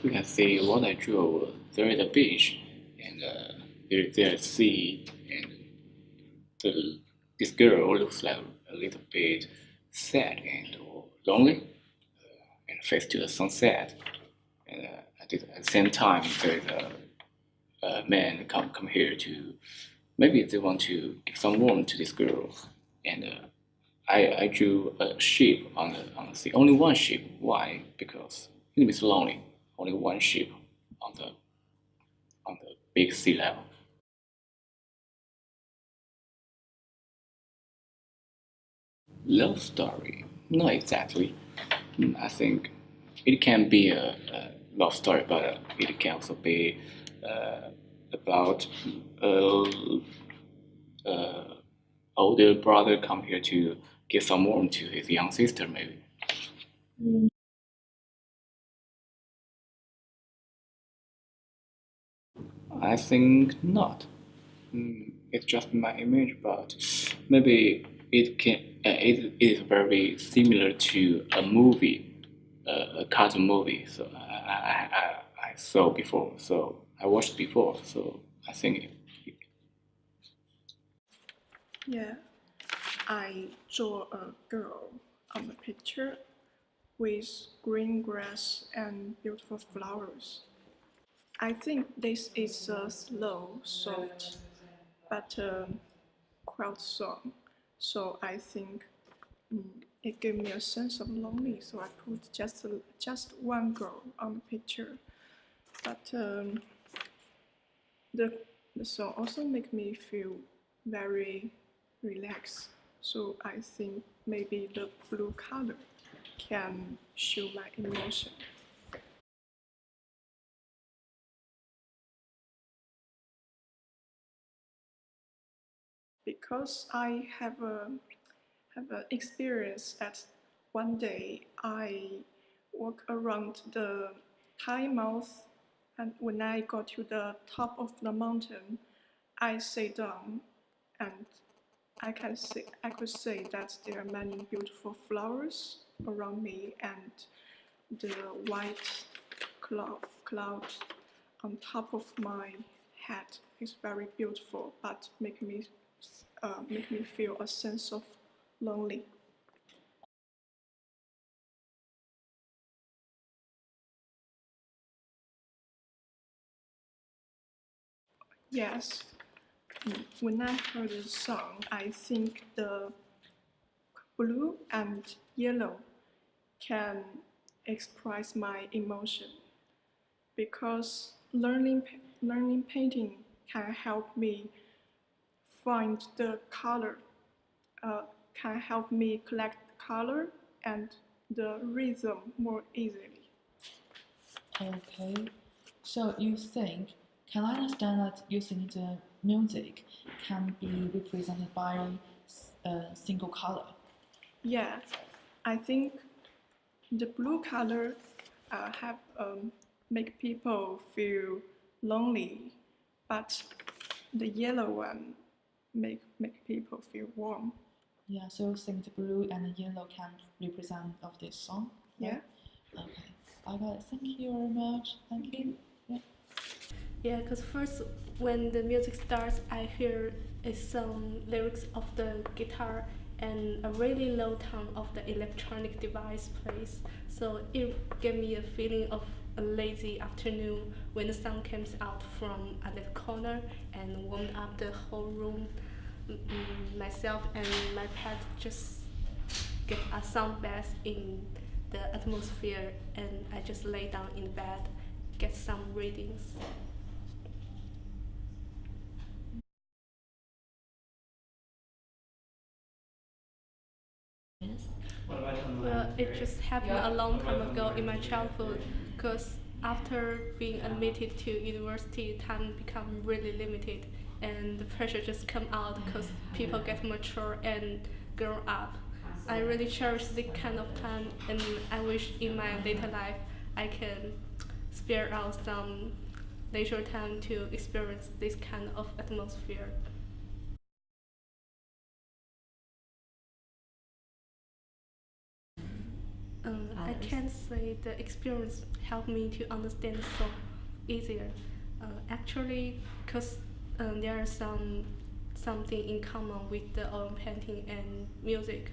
you can see what I drew. There is a beach, and there's sea, and this girl looks like a little bit sad and lonely, and face to the sunset. And at the same time, there's a man come here to maybe they want to give some warmth to this girl, and I drew a ship on the sea. Only one ship. Why? Because it's lonely. Only one ship on the big sea level. Love story? Not exactly. I think it can be a love story, but it can also be about uh, uh, older brother come here to give some warmth to his young sister, maybe. I think not. It's just my image, but maybe it can. It is very similar to a movie, a cartoon movie. So I saw before. So I watched before. So I think Yeah, I draw a girl on the picture with green grass and beautiful flowers. I think this is a slow, soft, but quiet song. So I think it gave me a sense of lonely. So I put just one girl on the picture. But the the song also make me feel very relaxed. So I think maybe the blue color can show my emotion. Because I have an experience that one day I walk around the Thai mouth, and when I got to the top of the mountain, I sat down, and I could say that there are many beautiful flowers around me, and the white cloud on top of my head is very beautiful, but make me feel a sense of lonely. Yes, when I heard the song, I think the blue and yellow can express my emotion because learning painting can help me find the color, can help me collect color and the rhythm more easily. Okay, so you think, can I understand that using the music can be represented by a single color? Yeah, I think the blue color have make people feel lonely, but the yellow one make people feel warm. Yeah, so you think the blue and the yellow can represent of this song? Yeah. Right? Okay, I got it. Thank you very much. Thank you. Yeah. Yeah, because first when the music starts, I hear some lyrics of the guitar and a really low tone of the electronic device plays. So it gave me a feeling of a lazy afternoon when the sun comes out from a little corner and warmed up the whole room. Myself and my pet just get a sound bath in the atmosphere, and I just lay down in bed, get some readings. Well, it just happened a long time ago in my childhood, because after being admitted to university, time become really limited, and the pressure just come out because people get mature and grow up. I really cherish this kind of time, and I wish in my later life I can spare out some leisure time to experience this kind of atmosphere. I others? can say the experience helped me to understand the song easier. Actually, because there are something in common with the oil painting and music.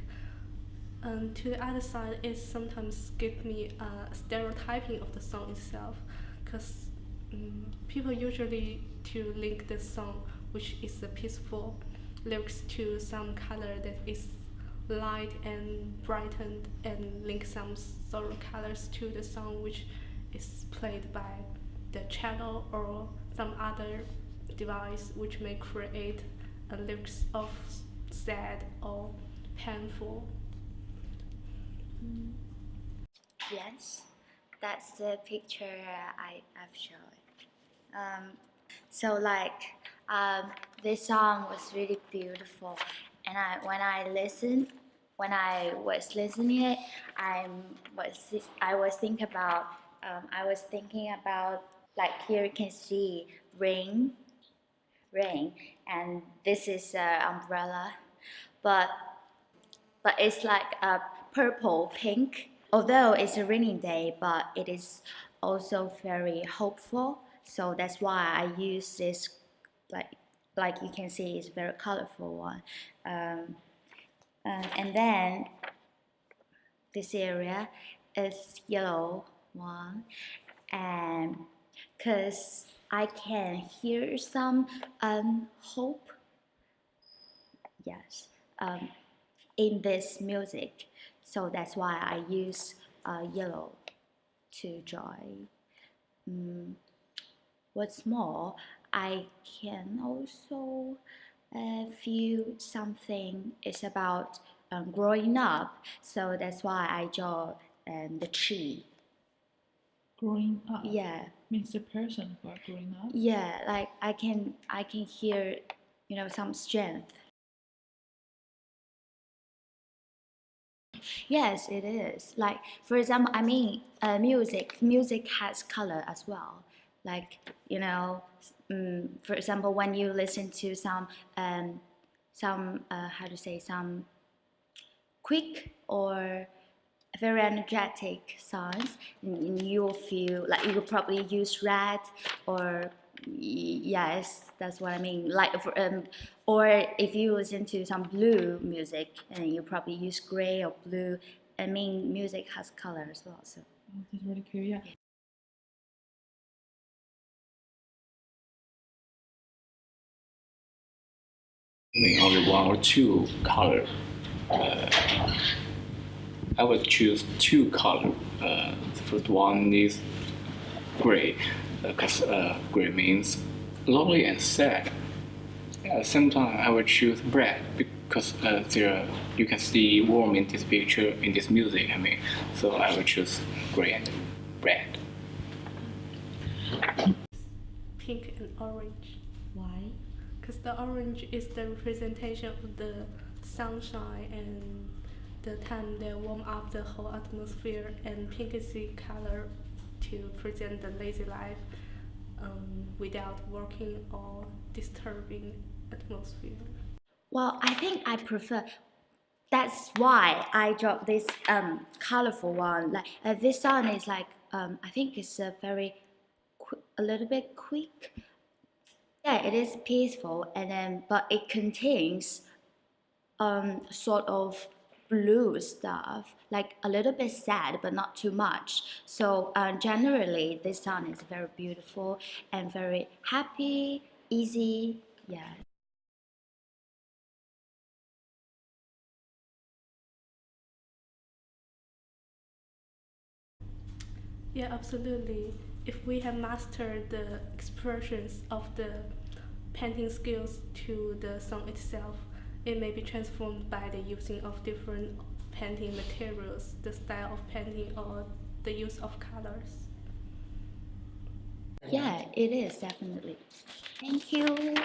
To the other side, it sometimes gives me a stereotyping of the song itself, because people usually to link the song, which is a peaceful lyrics, to some color that is light and brightened, and link some sorrow colors to the song, which is played by the cello or some other device, which may create a lyrics of sad or painful. Yes, that's the picture I've shown. So like this song was really beautiful, and when I was listening it, I was thinking about, like, here you can see rain, and this is an umbrella, but it's like a purple pink. Although it's a rainy day, but it is also very hopeful. So that's why I use this, like you can see, it's a very colorful one. And then this area is yellow one, and because I can hear some hope, yes, in this music. So that's why I use yellow to draw. What's more, I can also feel something is about growing up. So that's why I draw the tree. Growing up. Yeah. Means the person who are growing up. Yeah, like I can hear, some strength. Yes, it is. Like, for example, I mean, music has color as well. Like, for example, when you listen to some how to say, some quick or very energetic songs, and you'll feel like you will probably use red, or yes, that's what I mean. Like, or if you listen to some blue music, and you probably use gray or blue. I mean, music has color as well. So That's really cool. Yeah. Only one or two color. I would choose two color. The first one is gray, because gray means lonely and sad. Sometimes I would choose red, because there you can see warm in this picture, in this music. I mean, so I would choose gray and red. Pink and orange. why? Because the orange is the representation of the sunshine and the time they warm up the whole atmosphere, and pink is the color to present the lazy life without working or disturbing atmosphere. Well, I think I prefer. That's why I dropped this colorful one. Like, this song is like, I think it's a a little bit quick. Yeah, it is peaceful, and then but it contains sort of blue stuff, like a little bit sad, but not too much. So generally, this song is very beautiful and very happy, easy. Yeah. Yeah, absolutely. If we have mastered the expressions of the painting skills to the song itself, it may be transformed by the using of different painting materials, the style of painting, or the use of colors. Yeah, it is definitely. Thank you.